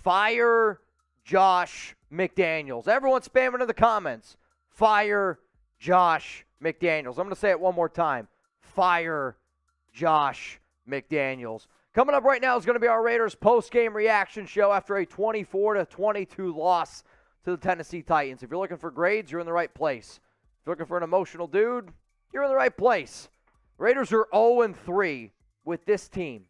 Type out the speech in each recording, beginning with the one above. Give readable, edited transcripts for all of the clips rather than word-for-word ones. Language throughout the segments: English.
Fire Josh McDaniels. Everyone spamming in the comments. Fire Josh McDaniels. I'm going to say it one more time. Fire Josh McDaniels. Coming up right now is going to be our Raiders post-game reaction show after a 24-22 loss to the Tennessee Titans. If you're looking for grades, you're in the right place. If you're looking for an emotional dude, you're in the right place. Raiders are 0-3 with this team.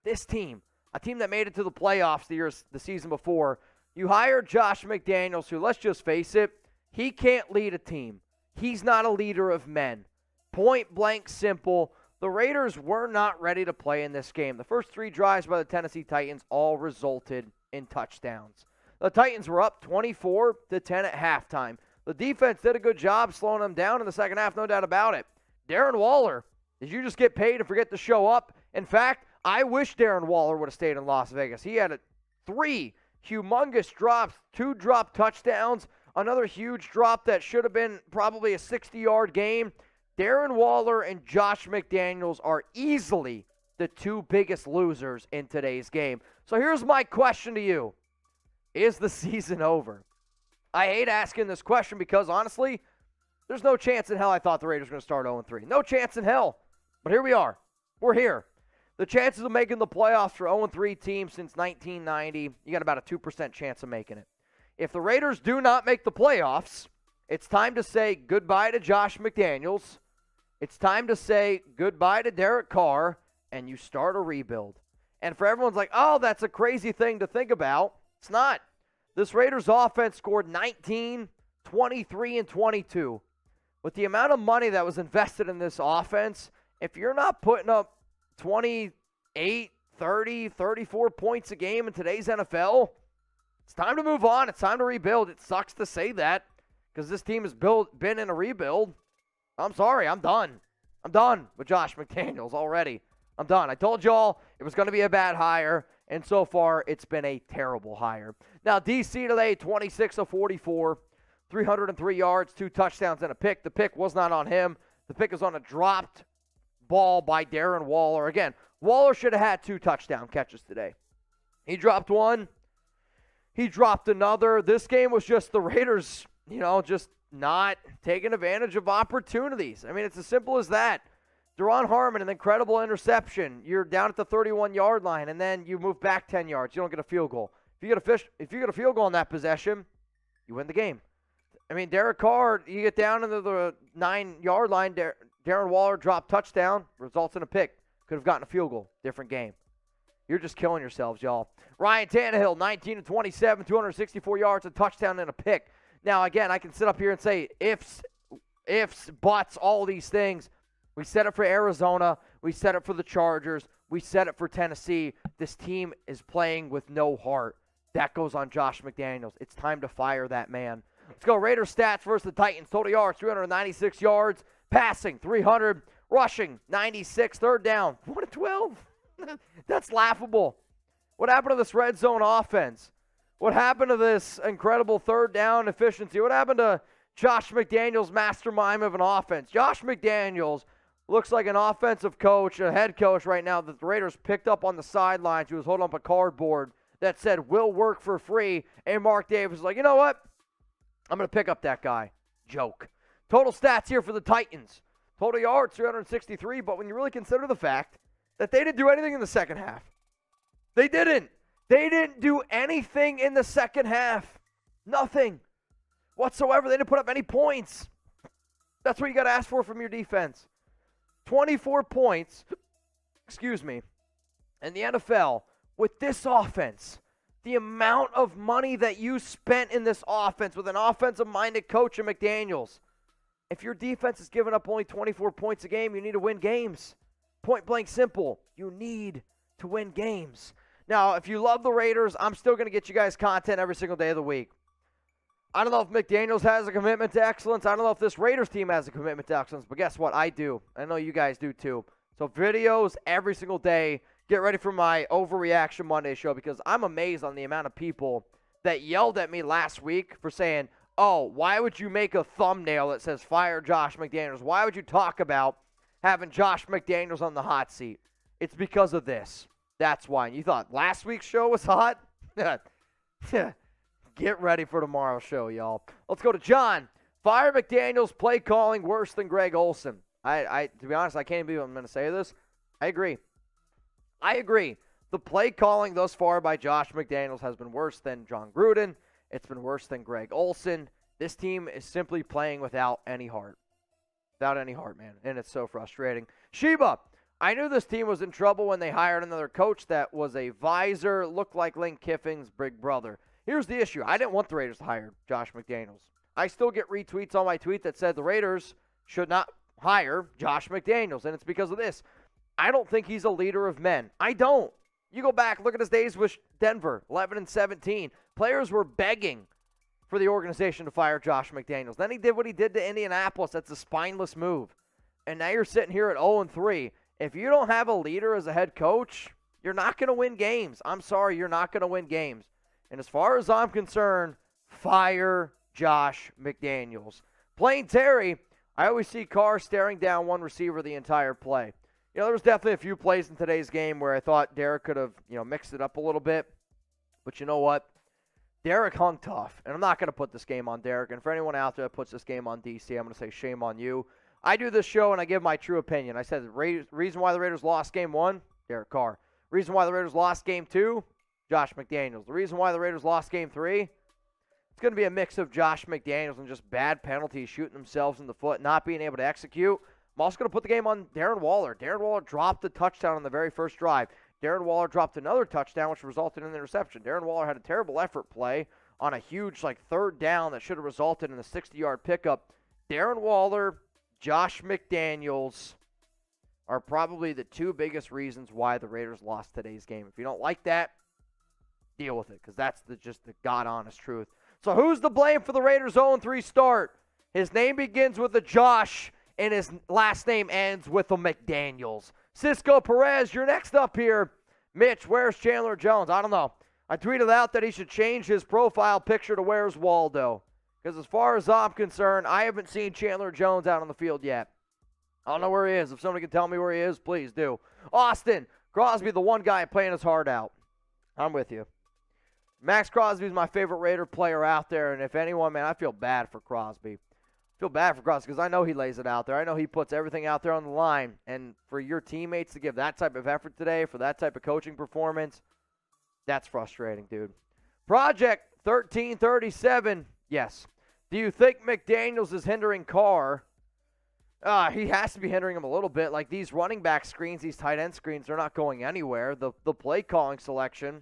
This team. A team that made it to the playoffs the season before. You hired Josh McDaniels, who, let's just face it, he can't lead a team. He's not a leader of men. Point blank simple. The Raiders were not ready to play in this game. The first 3 drives by the Tennessee Titans all resulted in touchdowns. The Titans were up 24-10 at halftime. The defense did a good job slowing them down in the second half, no doubt about it. Darren Waller, did you just get paid and forget to show up? In fact, I wish Darren Waller would have stayed in Las Vegas. He had 3 humongous drops, 2 drop touchdowns, another huge drop that should have been probably a 60-yard game. Darren Waller and Josh McDaniels are easily the 2 biggest losers in today's game. So here's my question to you. Is the season over? I hate asking this question because, honestly, there's no chance in hell I thought the Raiders were going to start 0-3. No chance in hell. But here we are. We're here. The chances of making the playoffs for 0-3 teams since 1990, you got about a 2% chance of making it. If the Raiders do not make the playoffs, it's time to say goodbye to Josh McDaniels. It's time to say goodbye to Derek Carr, and you start a rebuild. And for everyone's like, oh, that's a crazy thing to think about. It's not. This Raiders offense scored 19, 23, and 22. With the amount of money that was invested in this offense, if you're not putting up 28, 30, 34 points a game in today's NFL, it's time to move on. It's time to rebuild. It sucks to say that because this team has been in a rebuild. I'm sorry. I'm done. I'm done with Josh McDaniels already. I'm done. I told y'all it was going to be a bad hire, and so far it's been a terrible hire. Now, DC today, 26 of 44, 303 yards, 2 touchdowns, and a pick. The pick was not on him. The pick is on a dropped ball by Darren Waller. Again, Waller should have had 2 touchdown catches today. He dropped one. He dropped another. This game was just the Raiders, just not taking advantage of opportunities. I mean, it's as simple as that. Deron Harmon, an incredible interception. You're down at the 31-yard line, and then you move back 10 yards. You don't get a field goal. If you get a field goal on that possession, you win the game. I mean, Derek Carr, you get down into the 9-yard line. Darren Waller dropped touchdown, results in a pick. Could have gotten a field goal. Different game. You're just killing yourselves, y'all. Ryan Tannehill, 19 of 27, 264 yards, a touchdown, and a pick. Now, again, I can sit up here and say ifs, buts, all these things. We set it for Arizona. We set it for the Chargers. We set it for Tennessee. This team is playing with no heart. That goes on Josh McDaniels. It's time to fire that man. Let's go Raiders stats versus the Titans. Total yards, 396 yards. Passing, 300. Rushing, 96. Third down, 1-12. That's laughable. What happened to this red zone offense? What happened to this incredible third down efficiency? What happened to Josh McDaniels' mastermind of an offense? Josh McDaniels looks like an offensive coach, a head coach right now that the Raiders picked up on the sidelines. He was holding up a cardboard that said, "Will work for free." And Mark Davis was like, you know what? I'm going to pick up that guy. Joke. Total stats here for the Titans. Total yards, 363. But when you really consider the fact that they didn't do anything in the second half. They didn't. They didn't do anything in the second half. Nothing whatsoever. They didn't put up any points. That's what you got to ask for from your defense. 24 points, in the NFL with this offense. The amount of money that you spent in this offense with an offensive-minded coach in McDaniels. If your defense is giving up only 24 points a game, you need to win games. Point blank simple. You need to win games. Now, if you love the Raiders, I'm still going to get you guys content every single day of the week. I don't know if McDaniels has a commitment to excellence. I don't know if this Raiders team has a commitment to excellence, but guess what? I do. I know you guys do too. So videos every single day. Get ready for my Overreaction Monday show because I'm amazed on the amount of people that yelled at me last week for saying, oh, why would you make a thumbnail that says fire Josh McDaniels? Why would you talk about having Josh McDaniels on the hot seat? It's because of this. That's why. And you thought last week's show was hot? Get ready for tomorrow's show, y'all. Let's go to John. Fire McDaniels, play calling worse than Greg Olson. To be honest, I can't believe I'm going to say this. I agree. The play calling thus far by Josh McDaniels has been worse than John Gruden. It's been worse than Greg Olson. This team is simply playing without any heart. Without any heart, man. And it's so frustrating. Sheba, I knew this team was in trouble when they hired another coach that was a visor, looked like Lane Kiffin's big brother. Here's the issue. I didn't want the Raiders to hire Josh McDaniels. I still get retweets on my tweet that said the Raiders should not hire Josh McDaniels, and it's because of this. I don't think he's a leader of men. I don't. You go back, look at his days with Denver, 11-17. Players were begging for the organization to fire Josh McDaniels. Then he did what he did to Indianapolis. That's a spineless move. And now you're sitting here at 0-3. If you don't have a leader as a head coach, you're not going to win games. I'm sorry, you're not going to win games. And as far as I'm concerned, fire Josh McDaniels. Plain Terry, I always see Carr staring down one receiver the entire play. There was definitely a few plays in today's game where I thought Derek could have, mixed it up a little bit. But you know what? Derek hung tough. And I'm not going to put this game on Derek. And for anyone out there that puts this game on DC, I'm going to say shame on you. I do this show and I give my true opinion. I said the reason why the Raiders lost game 1, Derek Carr. Reason why the Raiders lost game 2, Josh McDaniels. The reason why the Raiders lost game 3, it's going to be a mix of Josh McDaniels and just bad penalties, shooting themselves in the foot, not being able to execute. I'm also going to put the game on Darren Waller. Darren Waller dropped the touchdown on the very first drive. Darren Waller dropped another touchdown, which resulted in an interception. Darren Waller had a terrible effort play on a huge, third down that should have resulted in a 60-yard pickup. Darren Waller, Josh McDaniels are probably the two biggest reasons why the Raiders lost today's game. If you don't like that, deal with it, because that's just the God-honest truth. So who's to blame for the Raiders' 0-3 start? His name begins with a Josh, and his last name ends with a McDaniels. Cisco Perez, you're next up here. Mitch, where's Chandler Jones? I don't know. I tweeted out that he should change his profile picture to where's Waldo. Because as far as I'm concerned, I haven't seen Chandler Jones out on the field yet. I don't know where he is. If somebody can tell me where he is, please do. Austin, Crosby, the one guy playing his heart out. I'm with you. Max Crosby is my favorite Raider player out there, and if anyone, man, I feel bad for Crosby. I feel bad for Crosby because I know he lays it out there. I know he puts everything out there on the line, and for your teammates to give that type of effort today, for that type of coaching performance, that's frustrating, dude. Project 1337, yes. Do you think McDaniels is hindering Carr? He has to be hindering him a little bit. Like these running back screens, these tight end screens, they're not going anywhere. The play calling selection,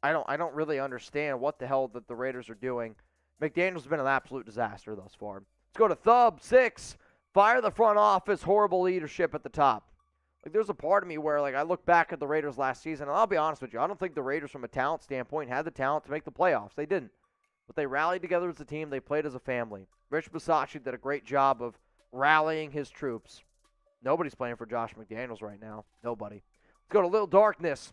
I don't really understand what the hell that the Raiders are doing. McDaniels has been an absolute disaster thus far. Let's go to Thub 6. Fire the front office, horrible leadership at the top. Like there's a part of me where I look back at the Raiders last season, and I'll be honest with you, I don't think the Raiders from a talent standpoint had the talent to make the playoffs. They didn't. But they rallied together as a team. They played as a family. Rich Bisaccia did a great job of rallying his troops. Nobody's playing for Josh McDaniels right now. Nobody. Let's go to Little Darkness.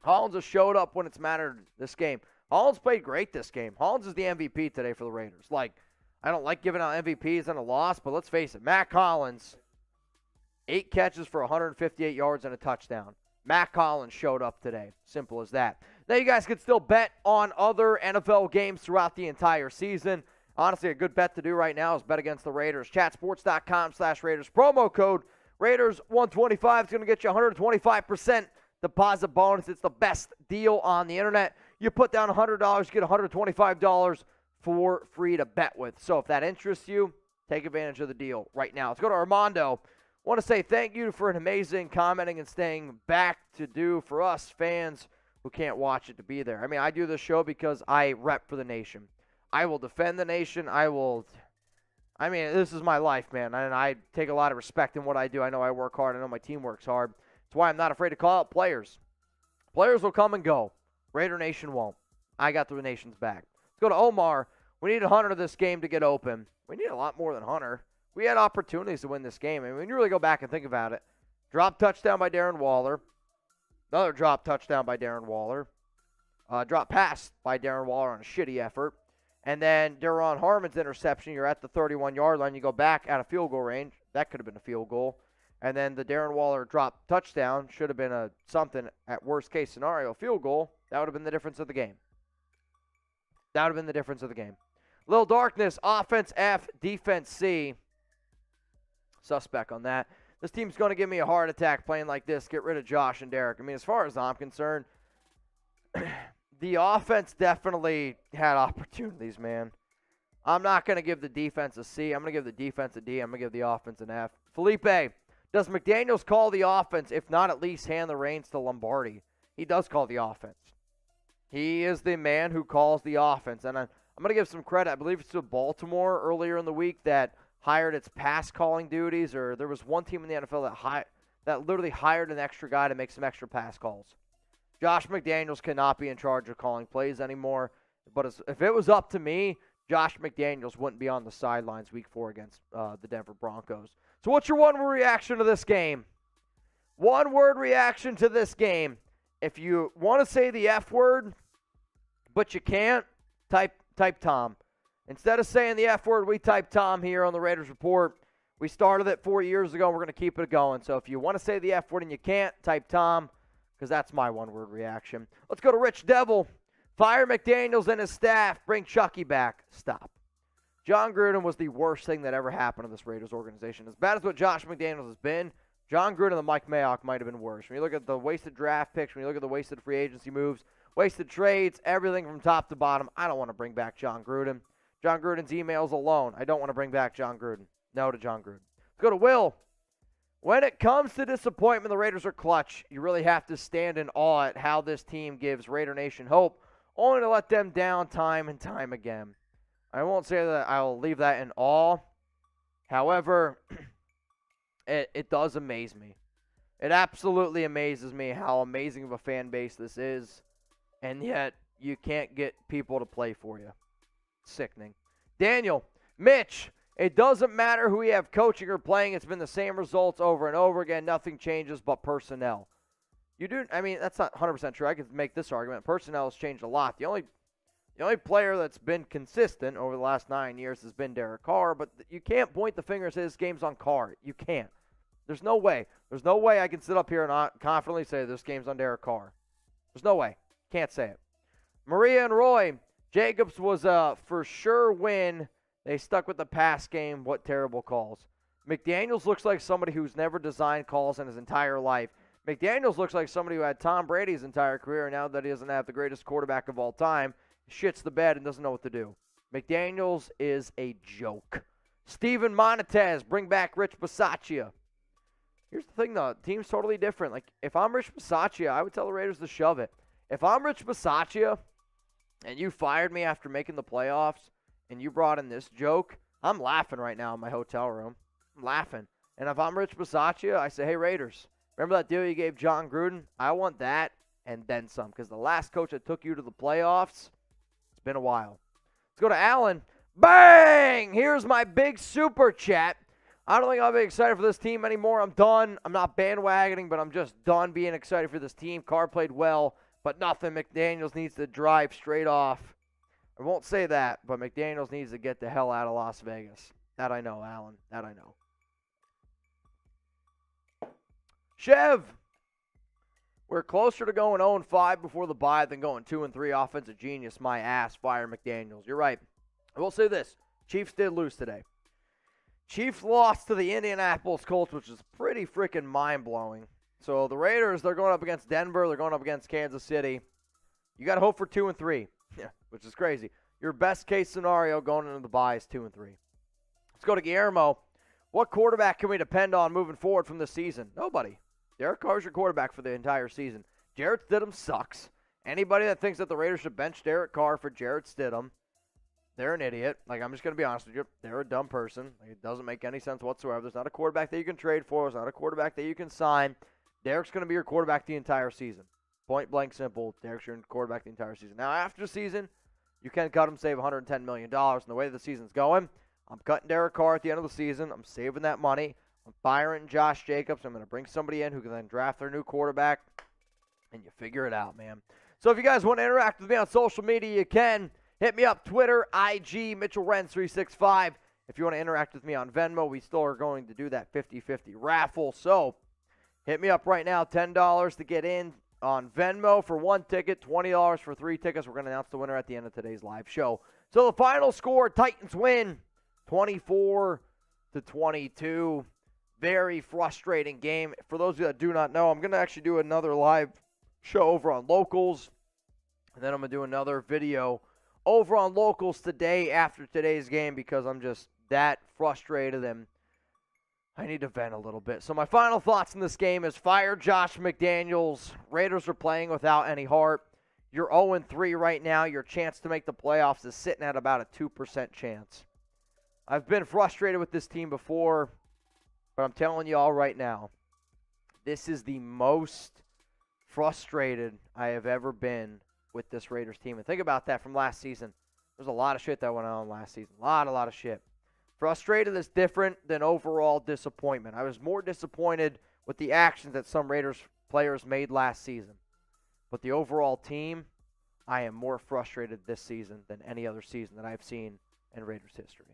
Hollins has showed up when it's mattered this game. Hollins played great this game. Hollins is the MVP today for the Raiders. I don't like giving out MVPs on a loss, but let's face it. Matt Collins, 8 catches for 158 yards and a touchdown. Matt Collins showed up today. Simple as that. Now you guys can still bet on other NFL games throughout the entire season. Honestly, a good bet to do right now is bet against the Raiders. Chatsports.com/Raiders. Promo code Raiders125 is going to get you 125% deposit bonus. It's the best deal on the internet. You put down $100, you get $125 for free to bet with. So if that interests you, take advantage of the deal right now. Let's go to Armando. Want to say thank you for an amazing commenting and staying back to do for us fans who can't watch it to be there. I mean, I do this show because I rep for the nation. I will defend the nation. This is my life, man. And I take a lot of respect in what I do. I know I work hard. I know my team works hard. That's why I'm not afraid to call out players. Players will come and go. Raider Nation won't. I got the nation's back. Let's go to Omar. We need Hunter this game to get open. We need a lot more than Hunter. We had opportunities to win this game. I mean, when you really go back and think about it, drop touchdown by Darren Waller. Another drop touchdown by Darren Waller. Drop pass by Darren Waller on a shitty effort. And then Deron Harmon's interception. You're at the 31-yard line. You go back out of field goal range. That could have been a field goal. And then the Darren Waller drop touchdown should have been something at worst case scenario, field goal. That would have been the difference of the game. That would have been the difference of the game. Little Darkness, offense F, defense C. Suspect on that. This team's going to give me a heart attack playing like this. Get rid of Josh and Derek. I mean, as far as I'm concerned, the offense definitely had opportunities, man. I'm not going to give the defense a C. I'm going to give the defense a D. I'm going to give the offense an F. Felipe, does McDaniels call the offense, if not at least hand the reins to Lombardi? He does call the offense. He is the man who calls the offense. And I'm going to give some credit. I believe it's to Baltimore earlier in the week that hired its pass calling duties, or there was one team in the NFL that literally hired an extra guy to make some extra pass calls. Josh McDaniels cannot be in charge of calling plays anymore. But if it was up to me, Josh McDaniels wouldn't be on the sidelines week 4 against the Denver Broncos. So what's your one-word reaction to this game? One-word reaction to this game. If you want to say the F word, but you can't, type Tom. Instead of saying the F word, we type Tom here on the Raiders Report. We started it 4 years ago. We're going to keep it going. So if you want to say the F word and you can't, type Tom, because that's my one-word reaction. Let's go to Rich Devil. Fire McDaniels and his staff. Bring Chucky back. Stop. John Gruden was the worst thing that ever happened to this Raiders organization. As bad as what Josh McDaniels has been, John Gruden and Mike Mayock might have been worse. When you look at the wasted draft picks, when you look at the wasted free agency moves, wasted trades, everything from top to bottom, I don't want to bring back John Gruden. John Gruden's emails alone, I don't want to bring back John Gruden. No to John Gruden. Let's go to Will. When it comes to disappointment, the Raiders are clutch. You really have to stand in awe at how this team gives Raider Nation hope, only to let them down time and time again. I won't say that I'll leave that in awe. However, it does amaze me. It absolutely amazes me how amazing of a fan base this is, and yet you can't get people to play for you. Sickening. Daniel, Mitch, it doesn't matter who we have coaching or playing. It's been the same results over and over again. Nothing changes but personnel. That's not 100% true. I could make this argument. Personnel has changed a lot. The only player that's been consistent over the last 9 years has been Derek Carr, but you can't point the finger and say this game's on Carr. You can't. There's no way. There's no way I can sit up here and confidently say this game's on Derek Carr. There's no way. Can't say it. Maria and Roy, Jacobs was a for sure win. They stuck with the pass game. What terrible calls. McDaniels looks like somebody who's never designed calls in his entire life. McDaniels looks like somebody who had Tom Brady's entire career, and now that he doesn't have the greatest quarterback of all time, shits the bed and doesn't know what to do. McDaniels is a joke. Steven Monetez, bring back Rich Bisaccia. Here's the thing, though. The team's totally different. Like, if I'm Rich Bisaccia, I would tell the Raiders to shove it. If I'm Rich Bisaccia and you fired me after making the playoffs and you brought in this joke, I'm laughing right now in my hotel room. I'm laughing. And if I'm Rich Bisaccia, I say, hey, Raiders, remember that deal you gave John Gruden? I want that and then some, because the last coach that took you to the playoffs, it's been a while. Let's go to Allen. Bang! Here's my big super chat. I don't think I'll be excited for this team anymore. I'm done. I'm not bandwagoning, but I'm just done being excited for this team. Carr played well, but nothing. McDaniels needs to drive straight off. I won't say that, but McDaniels needs to get the hell out of Las Vegas. That I know, Allen. That I know. Chev, we're closer to going 0-5 before the bye than going 2-3. Offensive genius, my ass. Fire McDaniels. You're right. I will say this. Chiefs did lose today. Chiefs lost to the Indianapolis Colts, which is pretty freaking mind-blowing. So the Raiders, they're going up against Denver. They're going up against Kansas City. You got to hope for 2-3, yeah, which is crazy. Your best-case scenario going into the bye is 2-3. Let's go to Guillermo. What quarterback can we depend on moving forward from this season? Nobody. Derek Carr's your quarterback for the entire season. Jarrett Stidham sucks. Anybody that thinks that the Raiders should bench Derek Carr for Jarrett Stidham, they're an idiot. Like, I'm just going to be honest with you. They're a dumb person. Like, it doesn't make any sense whatsoever. There's not a quarterback that you can trade for. There's not a quarterback that you can sign. Derek's going to be your quarterback the entire season. Point blank simple. Derek's your quarterback the entire season. Now, after the season, you can cut him, save $110 million. And the way the season's going, I'm cutting Derek Carr at the end of the season. I'm saving that money. I'm firing Josh Jacobs. I'm going to bring somebody in who can then draft their new quarterback. And you figure it out, man. So if you guys want to interact with me on social media, you can. Hit me up, Twitter, IG, Mitchell Renz 365. If you want to interact with me on Venmo, we still are going to do that 50-50 raffle. So hit me up right now, $10 to get in. on Venmo for 1 ticket, $20 for 3 tickets. We're going to announce the winner at the end of today's live show. So the final score, Titans win 24-22. Very frustrating game. For those of you that do not know, I'm going to actually do another live show over on Locals. And then I'm going to do another video over on Locals today after today's game because I'm just that frustrated and I need to vent a little bit. So my final thoughts in this game is fire Josh McDaniels. Raiders are playing without any heart. You're 0-3 right now. Your chance to make the playoffs is sitting at about a 2% chance. I've been frustrated with this team before, but I'm telling you all right now, this is the most frustrated I have ever been with this Raiders team. And think about that from last season. There's a lot of shit that went on last season. A lot of shit. Frustrated is different than overall disappointment. I was more disappointed with the actions that some Raiders players made last season. But the overall team, I am more frustrated this season than any other season that I've seen in Raiders history.